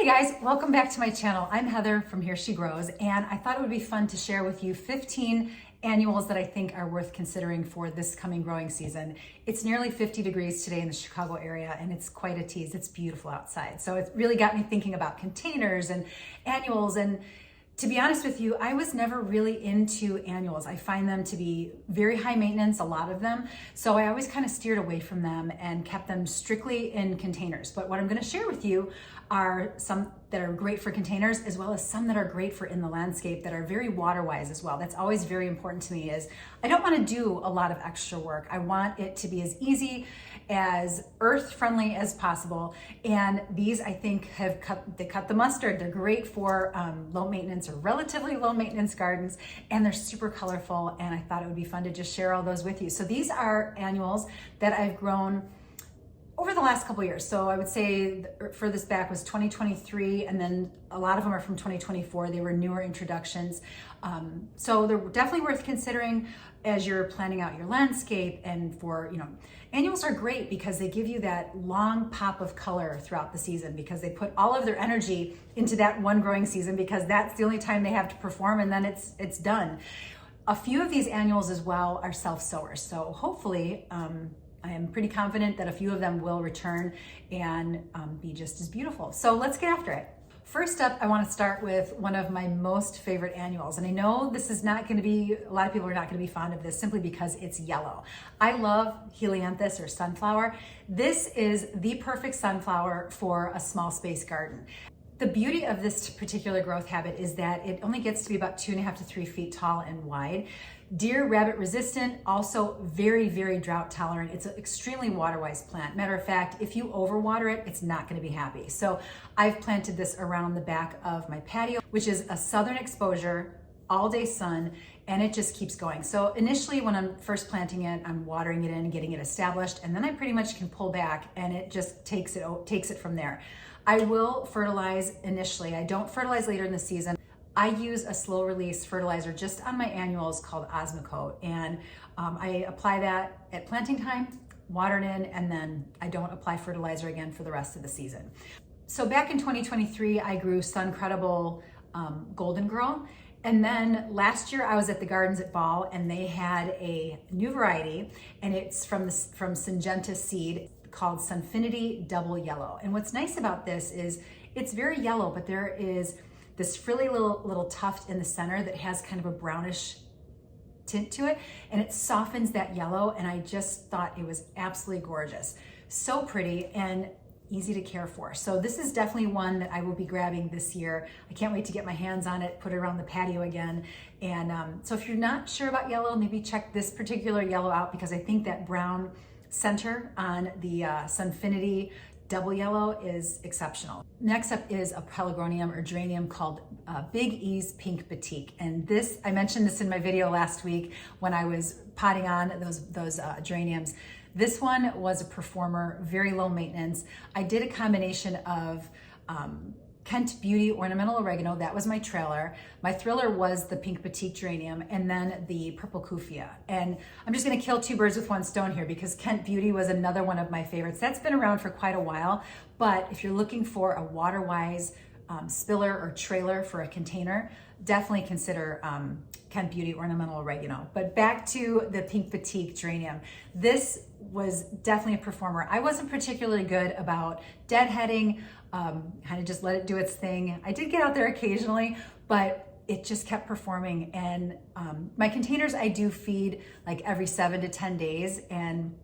guys, welcome back to my channel. I'm Heather from Here She Grows, and I thought it would be fun to share with you 15 annuals that I think are worth considering for this coming growing season. It's nearly 50 degrees today in the Chicago area, and it's quite a tease. It's beautiful outside. So it really got me thinking about containers and annuals. And to be honest with you, I was never really into annuals. I find them to be very high maintenance, a lot of them. So I always kind of steered away from them and kept them strictly in containers. But what I'm gonna share with you are some that are great for containers, as well as some that are great for in the landscape that are very water wise as well. That's always very important to me. Is I don't want to do a lot of extra work. I want it to be as easy, as earth friendly as possible. And these, I think, they cut the mustard. They're great for low maintenance or relatively low maintenance gardens, and they're super colorful. And I thought it would be fun to just share all those with you. So these are annuals that I've grown over the last couple of years. So I would say the furthest back was 2023, and then a lot of them are from 2024. They were newer introductions. So they're definitely worth considering as you're planning out your landscape. And for, annuals are great because they give you that long pop of color throughout the season, because they put all of their energy into that one growing season, because that's the only time they have to perform, and then it's done. A few of these annuals as well are self-sowers. So hopefully, I am pretty confident that a few of them will return and be just as beautiful. So let's get after it. First up, I want to start with one of my most favorite annuals. And I know this is not going to be, a lot of people are not going to be fond of this simply because it's yellow. I love helianthus or sunflower. This is the perfect sunflower for a small space garden. The beauty of this particular growth habit is that it only gets to be about 2.5 to 3 feet tall and wide. Deer, rabbit resistant, also very, very drought tolerant. It's an extremely water-wise plant. Matter of fact, if you overwater it, it's not gonna be happy. So I've planted this around the back of my patio, which is a southern exposure, all day sun, and it just keeps going. So initially when I'm first planting it, I'm watering it in and getting it established, and then I pretty much can pull back and it just takes it from there. I will fertilize initially. I don't fertilize later in the season. I use a slow release fertilizer just on my annuals called Osmocote, and I apply that at planting time, water it in, and then I don't apply fertilizer again for the rest of the season. So back in 2023, I grew Suncredible Golden Girl. And then last year I was at the gardens at Ball, and they had a new variety, and it's from Syngenta seed, called Sunfinity Double Yellow. And what's nice about this is it's very yellow, but there is this frilly little tuft in the center that has kind of a brownish tint to it, and it softens that yellow, and I just thought it was absolutely gorgeous. So pretty and easy to care for. So this is definitely one that I will be grabbing this year. I can't wait to get my hands on it, put it around the patio again. And so if you're not sure about yellow, maybe check this particular yellow out, because I think that brown center on the Sunfinity Double Yellow is exceptional. Next up is a pelargonium or geranium called Big E's Pink Batik. And this, I mentioned this in my video last week when I was potting on those geraniums. This one was a performer, very low maintenance. I did a combination of Kent Beauty Ornamental Oregano, that was my trailer. My thriller was the Pink Batik Geranium, and then the Purple Cuphea. And I'm just gonna kill two birds with one stone here, because Kent Beauty was another one of my favorites. That's been around for quite a while, but if you're looking for a water-wise spiller or trailer for a container, definitely consider Kent Beauty Ornamental Oregano. But back to the Pink Batik Geranium. This was definitely a performer. I wasn't particularly good about deadheading, kind of just let it do its thing. I did get out there occasionally, but it just kept performing. And my containers, I do feed like every 7 to 10 days, and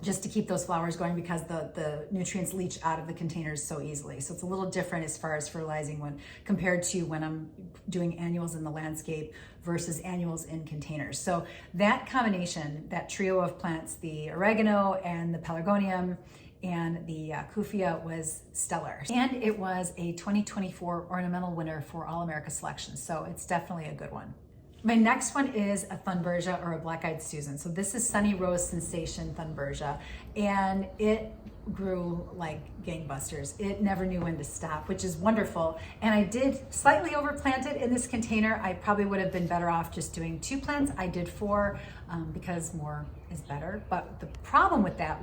just to keep those flowers going, because the nutrients leach out of the containers so easily. So it's a little different as far as fertilizing compared to when I'm doing annuals in the landscape versus annuals in containers. So that combination, that trio of plants, the oregano and the pelargonium and the cuphea, was stellar. And it was a 2024 ornamental winner for All America Selection. So it's definitely a good one. My next one is a Thunbergia or a Black-Eyed Susan. So this is Sunny Rose Sensation Thunbergia, and it grew like gangbusters. It never knew when to stop, which is wonderful. And I did slightly overplant it in this container. I probably would have been better off just doing 2 plants. I did 4 because more is better. But the problem with that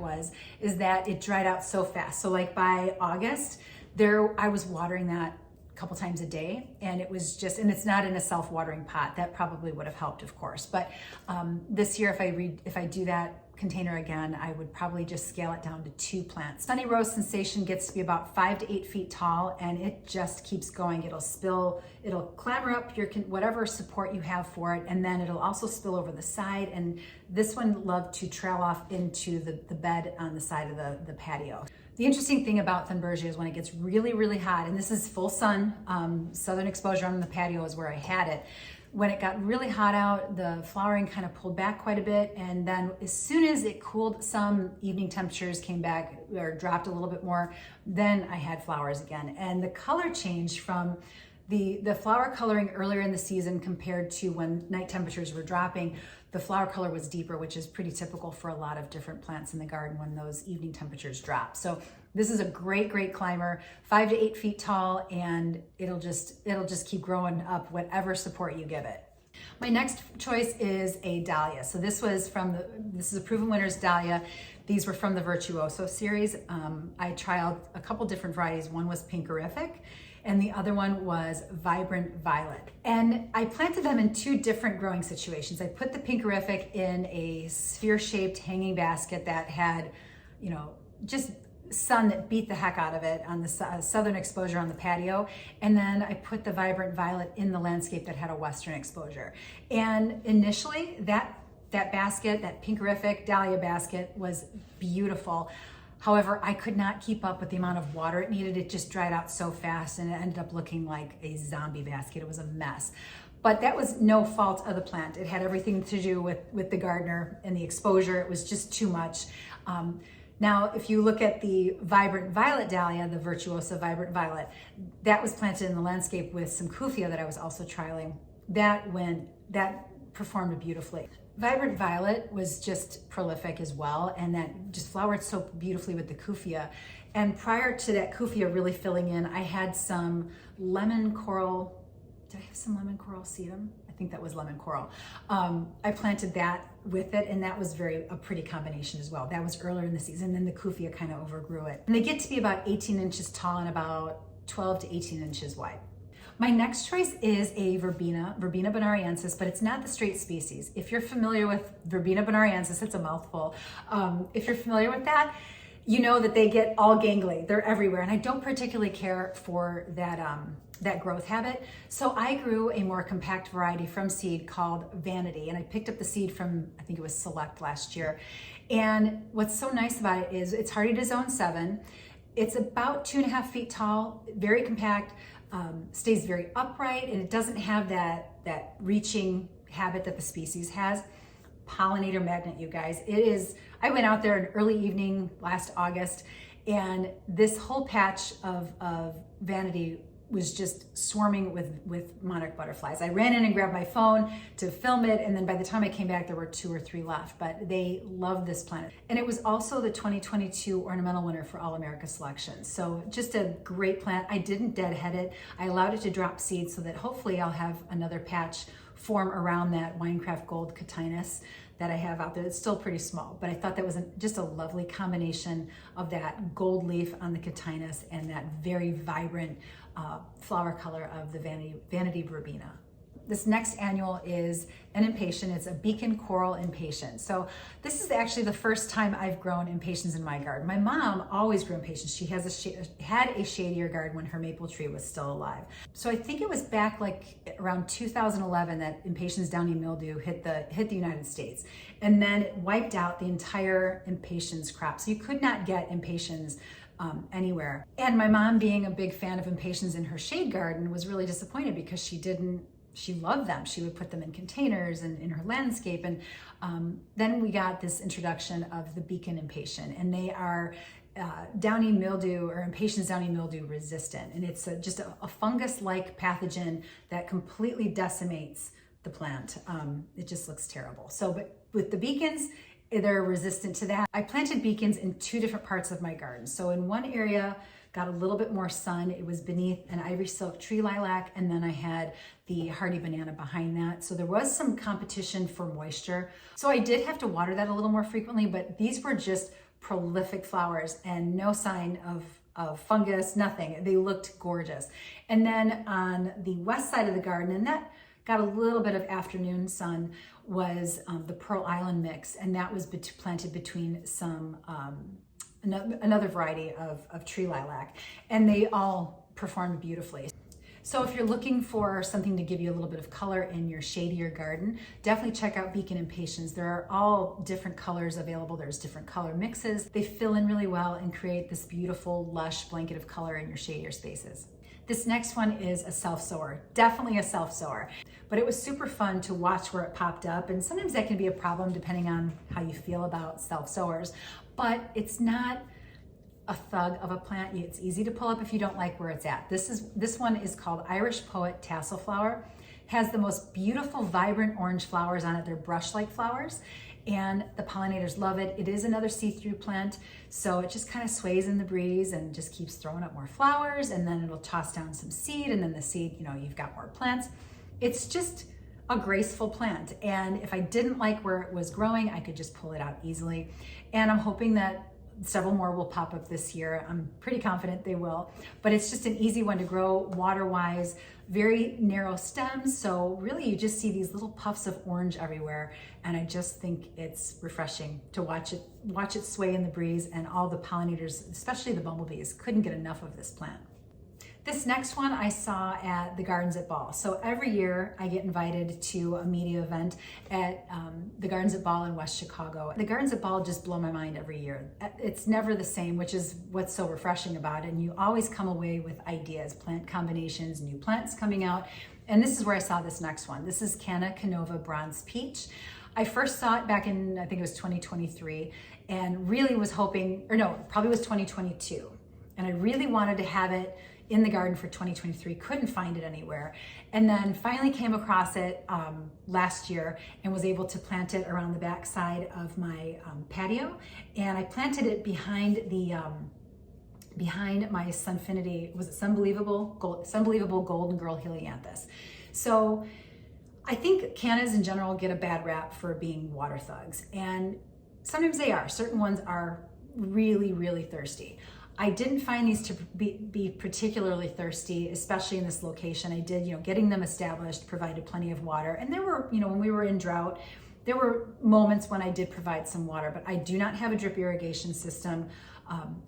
is that it dried out so fast. So like by August, I was watering that a couple times a day, and it was just, and it's not in a self-watering pot. That probably would have helped, of course. But this year, if I do that container again, I would probably just scale it down to 2 plants. Sunny Rose Sensation gets to be about 5 to 8 feet tall, and it just keeps going. It'll spill, it'll clamber up your whatever support you have for it, and then it'll also spill over the side. And this one loved to trail off into the bed on the side of the patio. The interesting thing about Thunbergia is when it gets really, really hot, and this is full sun, southern exposure on the patio is where I had it. When it got really hot out, the flowering kind of pulled back quite a bit, and then as soon as it cooled, some evening temperatures came back or dropped a little bit more, then I had flowers again. And the color changed from the flower coloring earlier in the season compared to when night temperatures were dropping. The flower color was deeper, which is pretty typical for a lot of different plants in the garden when those evening temperatures drop. So this is a great climber, 5 to 8 feet tall, and it'll just keep growing up whatever support you give it. My next choice is a dahlia. So this is a Proven Winners dahlia. These were from the Virtuoso series. I trialed a couple different varieties. One was Pinkerific, and the other one was Vibrant Violet. And I planted them in 2 different growing situations. I put the Pinkerific in a sphere-shaped hanging basket that had, just sun that beat the heck out of it on the southern exposure on the patio. And then I put the Vibrant Violet in the landscape that had a western exposure. And initially that basket, that Pinkerific dahlia basket, was beautiful. However, I could not keep up with the amount of water it needed. It just dried out so fast, and it ended up looking like a zombie basket. It was a mess. But that was no fault of the plant. It had everything to do with the gardener and the exposure. It was just too much. Now, if you look at the Vibrant Violet dahlia, the Virtuoso Vibrant Violet, that was planted in the landscape with some cuphea that I was also trialing. That performed beautifully. Vibrant Violet was just prolific as well, and that just flowered so beautifully with the cuphea. And prior to that cuphea really filling in, I had some lemon coral. Did I have some lemon coral sedum? I think that was lemon coral. I planted that with it, and that was a pretty combination as well. That was earlier in the season, and the cuphea kind of overgrew it. And they get to be about 18 inches tall and about 12 to 18 inches wide. My next choice is a verbena bonariensis, but it's not the straight species. If you're familiar with verbena bonariensis, it's a mouthful. If you're familiar with that, you know that they get all gangly. They're everywhere, and I don't particularly care for that growth habit. So I grew a more compact variety from seed called Vanity, and I picked up the seed from, I think it was Select last year. And what's so nice about it is it's hardy to zone 7. It's about 2.5 feet tall, very compact, stays very upright, and it doesn't have that reaching habit that the species has. Pollinator magnet, you guys. It is. I went out there an early evening last August, and this whole patch of Vanity was just swarming with monarch butterflies. I ran in and grabbed my phone to film it, and then by the time I came back, there were 2 or 3 left, but they love this plant. And it was also the 2022 ornamental winner for All America Selection. So just a great plant. I didn't deadhead it. I allowed it to drop seeds so that hopefully I'll have another patch form around that Winecraft Gold Catalina that I have out there. It's still pretty small, but I thought that was just a lovely combination of that gold leaf on the Catalina and that very vibrant flower color of the Vanity verbena. This next annual is an impatient. It's a beacon coral impatient. So this is actually the first time I've grown impatiens in my garden. My mom always grew impatiens. She had a shadier garden when her maple tree was still alive. So I think it was back like around 2011 that impatiens downy mildew hit the United States, and then it wiped out the entire impatiens crop. So you could not get impatiens anywhere. And my mom, being a big fan of impatiens in her shade garden, was really disappointed because she loved them. She would put them in containers and in her landscape. And then we got this introduction of the beacon impatient, and they are downy mildew or impatiens downy mildew resistant. And it's just a fungus-like pathogen that completely decimates the plant. It just looks terrible. So, but with the beacons, they're resistant to that. I planted beacons in 2 different parts of my garden. So in one area, got a little bit more sun. It was beneath an ivory silk tree lilac, and then I had the hardy banana behind that. So there was some competition for moisture. So I did have to water that a little more frequently, but these were just prolific flowers and no sign fungus, nothing. They looked gorgeous. And then on the west side of the garden, and that got a little bit of afternoon sun, was the Pearl Island mix, and that was planted between some another variety of tree lilac, and they all performed beautifully. So if you're looking for something to give you a little bit of color in your shadier garden, definitely check out Beacon Impatiens. There are all different colors available. There's different color mixes. They fill in really well and create this beautiful, lush blanket of color in your shadier spaces. This next one is a self-sower, definitely a self-sower, but it was super fun to watch where it popped up, and sometimes that can be a problem depending on how you feel about self-sowers, but it's not a thug of a plant. It's easy to pull up if you don't like where it's at. This one is called Irish Poet Tassel Flower. Has the most beautiful, vibrant orange flowers on it. They're brush-like flowers, and the pollinators love it. It is another see-through plant, so it just kind of sways in the breeze and just keeps throwing up more flowers, and then it'll toss down some seed, and then the seed, you've got more plants. It's just a graceful plant, and if I didn't like where it was growing, I could just pull it out easily, and I'm hoping that several more will pop up this year. I'm pretty confident they will, but it's just an easy one to grow water-wise, very narrow stems. So really you just see these little puffs of orange everywhere. And I just think it's refreshing to watch it sway in the breeze, and all the pollinators, especially the bumblebees, couldn't get enough of this plant. This next one I saw at the Gardens at Ball. So every year I get invited to a media event at the Gardens at Ball in West Chicago. The Gardens at Ball just blow my mind every year. It's never the same, which is what's so refreshing about it. And you always come away with ideas, plant combinations, new plants coming out. And this is where I saw this next one. This is Canna Canova Bronze Peach. I first saw it back in, I think it was 2023, and really was hoping, or no, probably was 2022. And I really wanted to have it in the garden for 2023, couldn't find it anywhere. And then finally came across it last year and was able to plant it around the back side of my patio. And I planted it behind my Sunfinity, was it Sunbelievable Golden Girl Helianthus. So I think cannas in general get a bad rap for being water thugs. And sometimes they are, certain ones are really, really thirsty. I didn't find these to be particularly thirsty, especially in this location. I did, getting them established, provided plenty of water. And there were, when we were in drought, there were moments when I did provide some water, but I do not have a drip irrigation system.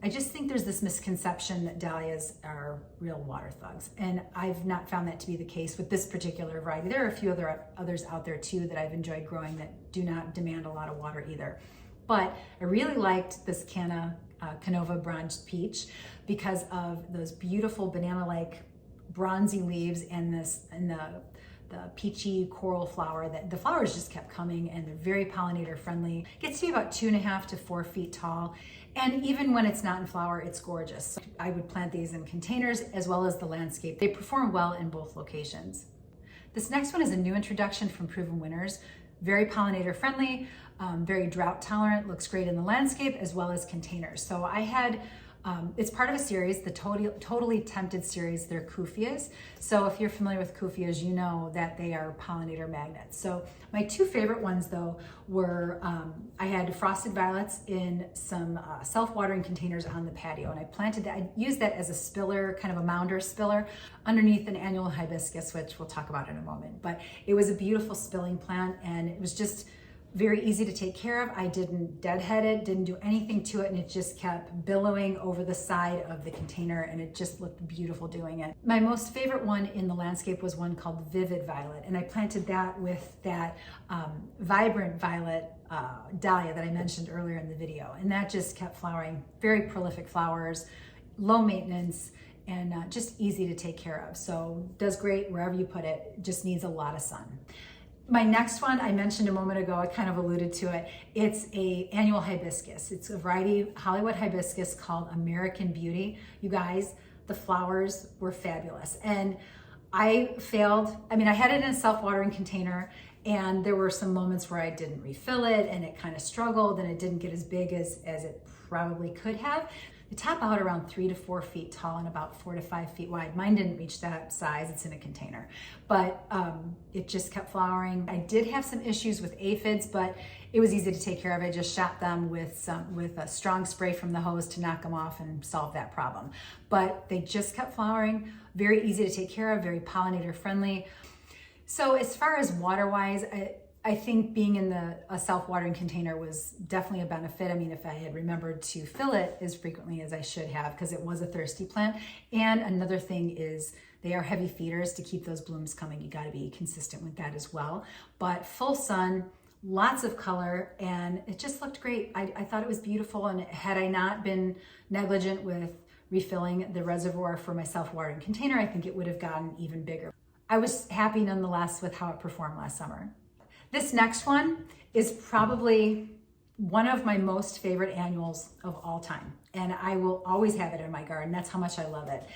I just think there's this misconception that dahlias are real water thugs. And I've not found that to be the case with this particular variety. There are a few others out there too that I've enjoyed growing that do not demand a lot of water either. But I really liked this Canna Canova Bronze Peach because of those beautiful banana-like bronzy leaves and the peachy coral flower. That the flowers just kept coming, and they're very pollinator friendly. It gets to be about 2.5 to 4 feet tall, and even when it's not in flower, it's gorgeous. So I would plant these in containers as well as the landscape. They perform well in both locations. This next one is a new introduction from Proven Winners. Very pollinator friendly, very drought tolerant, looks great in the landscape as well as containers. So I had, it's part of a series, the Totally Tempted series. They're cupheas. So if you're familiar with cupheas, you know that they are pollinator magnets. So my two favorite ones though were, I had frosted violets in some self-watering containers on the patio, and I planted that. I used that as a spiller, kind of a mounder spiller underneath an annual hibiscus, which we'll talk about in a moment. But it was a beautiful spilling plant, and it was just very easy to take care of. I didn't deadhead it, didn't do anything to it, and it just kept billowing over the side of the container, and it just looked beautiful doing it. My most favorite one in the landscape was one called Vivid Violet, and I planted that with that vibrant violet dahlia that I mentioned earlier in the video, and that just kept flowering. Very prolific flowers, low maintenance, and just easy to take care of. So does great wherever you put it, just needs a lot of sun. My next one, I mentioned a moment ago, I kind of alluded to it. It's a annual hibiscus. It's a variety Hollywood hibiscus called American Beauty. You guys, the flowers were fabulous. And I failed. I had it in a self-watering container, and there were some moments where I didn't refill it, and it kind of struggled, and it didn't get as big as it probably could have. They top out around 3 to 4 feet tall and about 4 to 5 feet wide. Mine didn't reach that size, it's in a container, but it just kept flowering. I did have some issues with aphids, but it was easy to take care of. I just shot them with a strong spray from the hose to knock them off and solve that problem. But they just kept flowering, very easy to take care of, very pollinator friendly. So as far as water-wise, I think being in a self-watering container was definitely a benefit. I mean, if I had remembered to fill it as frequently as I should have, because it was a thirsty plant. And another thing is they are heavy feeders. To keep those blooms coming, you got to be consistent with that as well. But full sun, lots of color, and it just looked great. I thought it was beautiful, and had I not been negligent with refilling the reservoir for my self-watering container, I think it would have gotten even bigger. I was happy nonetheless with how it performed last summer. This next one is probably one of my most favorite annuals of all time, and I will always have it in my garden. That's how much I love it.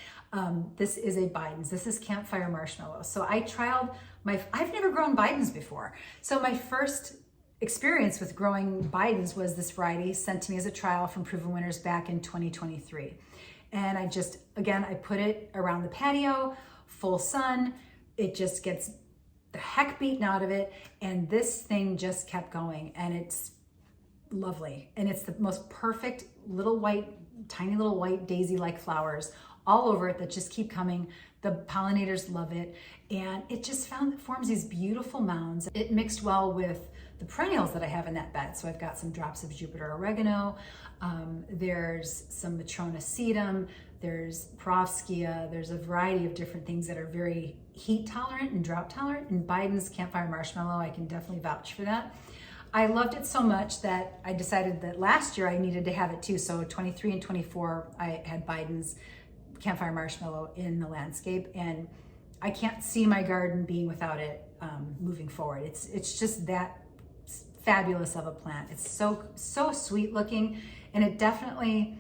This is a Bidens. This is campfire marshmallow. So I trialed I've never grown Bidens before. So my first experience with growing Bidens was this variety sent to me as a trial from Proven Winners back in 2023. And I put it around the patio, full sun. It just gets the heck beaten out of it, and this thing just kept going, and it's lovely, and it's the most perfect tiny little white daisy-like flowers all over it that just keep coming. The pollinators love it, and it just forms these beautiful mounds. It mixed well with the perennials that I have in that bed. So I've got some drops of Jupiter oregano, there's some Matrona sedum, there's Perovskia, there's a variety of different things that are very heat tolerant and drought tolerant. And Biden's campfire marshmallow, I can definitely vouch for that. I loved it so much that I decided that last year I needed to have it too. So 23 and 24, I had Biden's campfire marshmallow in the landscape, and I can't see my garden being without it moving forward. It's just that fabulous of a plant. It's so sweet looking, and it definitely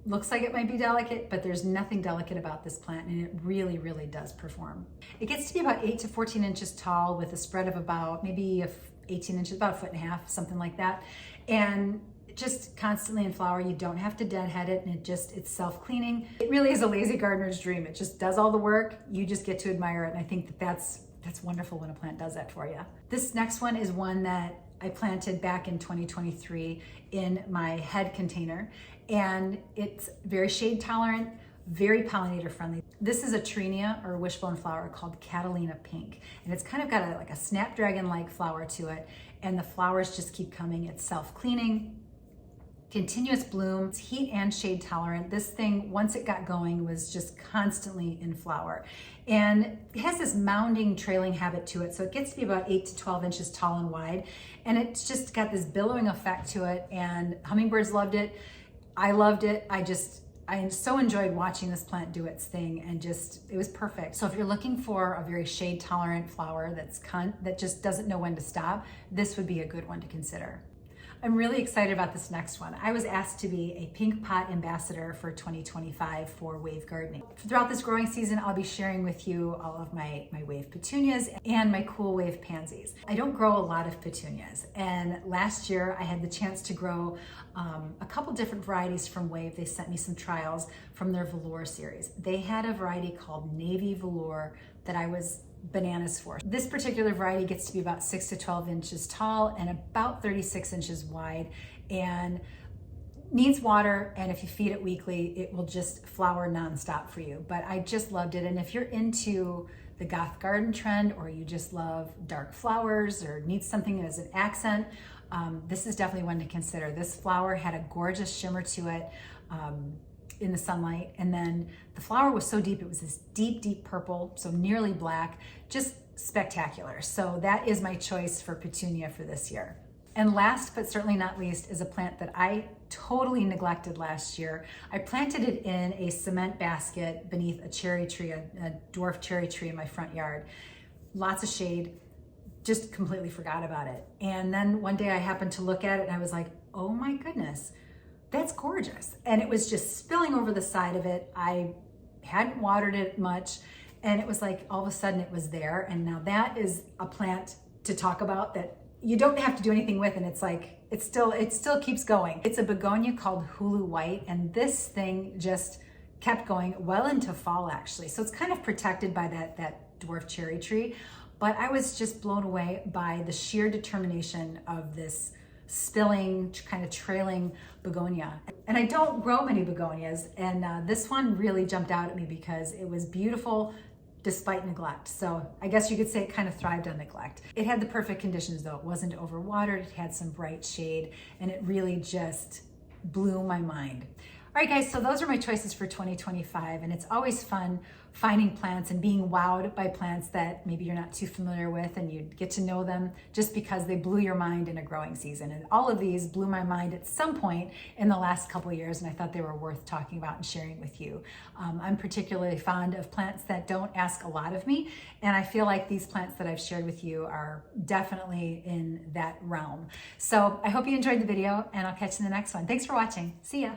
looks like it might be delicate, but there's nothing delicate about this plant, and it really, really does perform. It gets to be about 8 to 14 inches tall with a spread of about maybe 18 inches, about 1.5 feet, something like that. And just constantly in flower. You don't have to deadhead it, and it's self-cleaning. It really is a lazy gardener's dream. It just does all the work. You just get to admire it, and I think that's wonderful when a plant does that for you. This next one is one that I planted back in 2023 in my head container, and it's very shade tolerant, very pollinator friendly. This is a Trinia or wishbone flower called Catalina pink, and it's kind of got like a snapdragon-like flower to it, and the flowers just keep coming. It's self-cleaning, continuous bloom, it's heat and shade tolerant. This thing, once it got going, was just constantly in flower. And it has this mounding, trailing habit to it. So it gets to be about 8 to 12 inches tall and wide. And it's just got this billowing effect to it. And hummingbirds loved it. I loved it. I so enjoyed watching this plant do its thing, and it was perfect. So if you're looking for a very shade tolerant flower that just doesn't know when to stop, this would be a good one to consider. I'm really excited about this next one. I was asked to be a pink pot ambassador for 2025 for wave gardening. Throughout this growing season, I'll be sharing with you all of my wave petunias and my cool wave pansies. I don't grow a lot of petunias, and last year I had the chance to grow a couple different varieties from Wave. They sent me some trials from their velour series. They had a variety called Navy Velour that I was bananas for. This particular variety gets to be about 6 to 12 inches tall and about 36 inches wide, and needs water, and if you feed it weekly, it will just flower nonstop for you. But I just loved it, and if you're into the goth garden trend, or you just love dark flowers or need something as an accent, this is definitely one to consider. This flower had a gorgeous shimmer to it in the sunlight, and then the flower was so deep, it was this deep purple, so nearly black, just spectacular. So that is my choice for petunia for this year. And last but certainly not least is a plant that I totally neglected last year. I planted it in a cement basket beneath a cherry tree, a dwarf cherry tree in my front yard. Lots of shade, just completely forgot about it. And then one day I happened to look at it, and I was like, oh my goodness, that's gorgeous. And it was just spilling over the side of it. I hadn't watered it much, and it was like all of a sudden it was there. And now that is a plant to talk about that you don't have to do anything with, and it's like it still keeps going. It's a begonia called Hulu White, and this thing just kept going well into fall actually. So it's kind of protected by that dwarf cherry tree, but I was just blown away by the sheer determination of this spilling, kind of trailing begonia. And I don't grow many begonias, and this one really jumped out at me because it was beautiful despite neglect. So I guess you could say it kind of thrived on neglect. It had the perfect conditions though. It wasn't overwatered, it had some bright shade, and it really just blew my mind. All right guys, so those are my choices for 2025, and it's always fun finding plants and being wowed by plants that maybe you're not too familiar with, and you get to know them just because they blew your mind in a growing season. And all of these blew my mind at some point in the last couple of years, and I thought they were worth talking about and sharing with you. I'm particularly fond of plants that don't ask a lot of me, and I feel like these plants that I've shared with you are definitely in that realm. So I hope you enjoyed the video, and I'll catch you in the next one. Thanks for watching. See ya.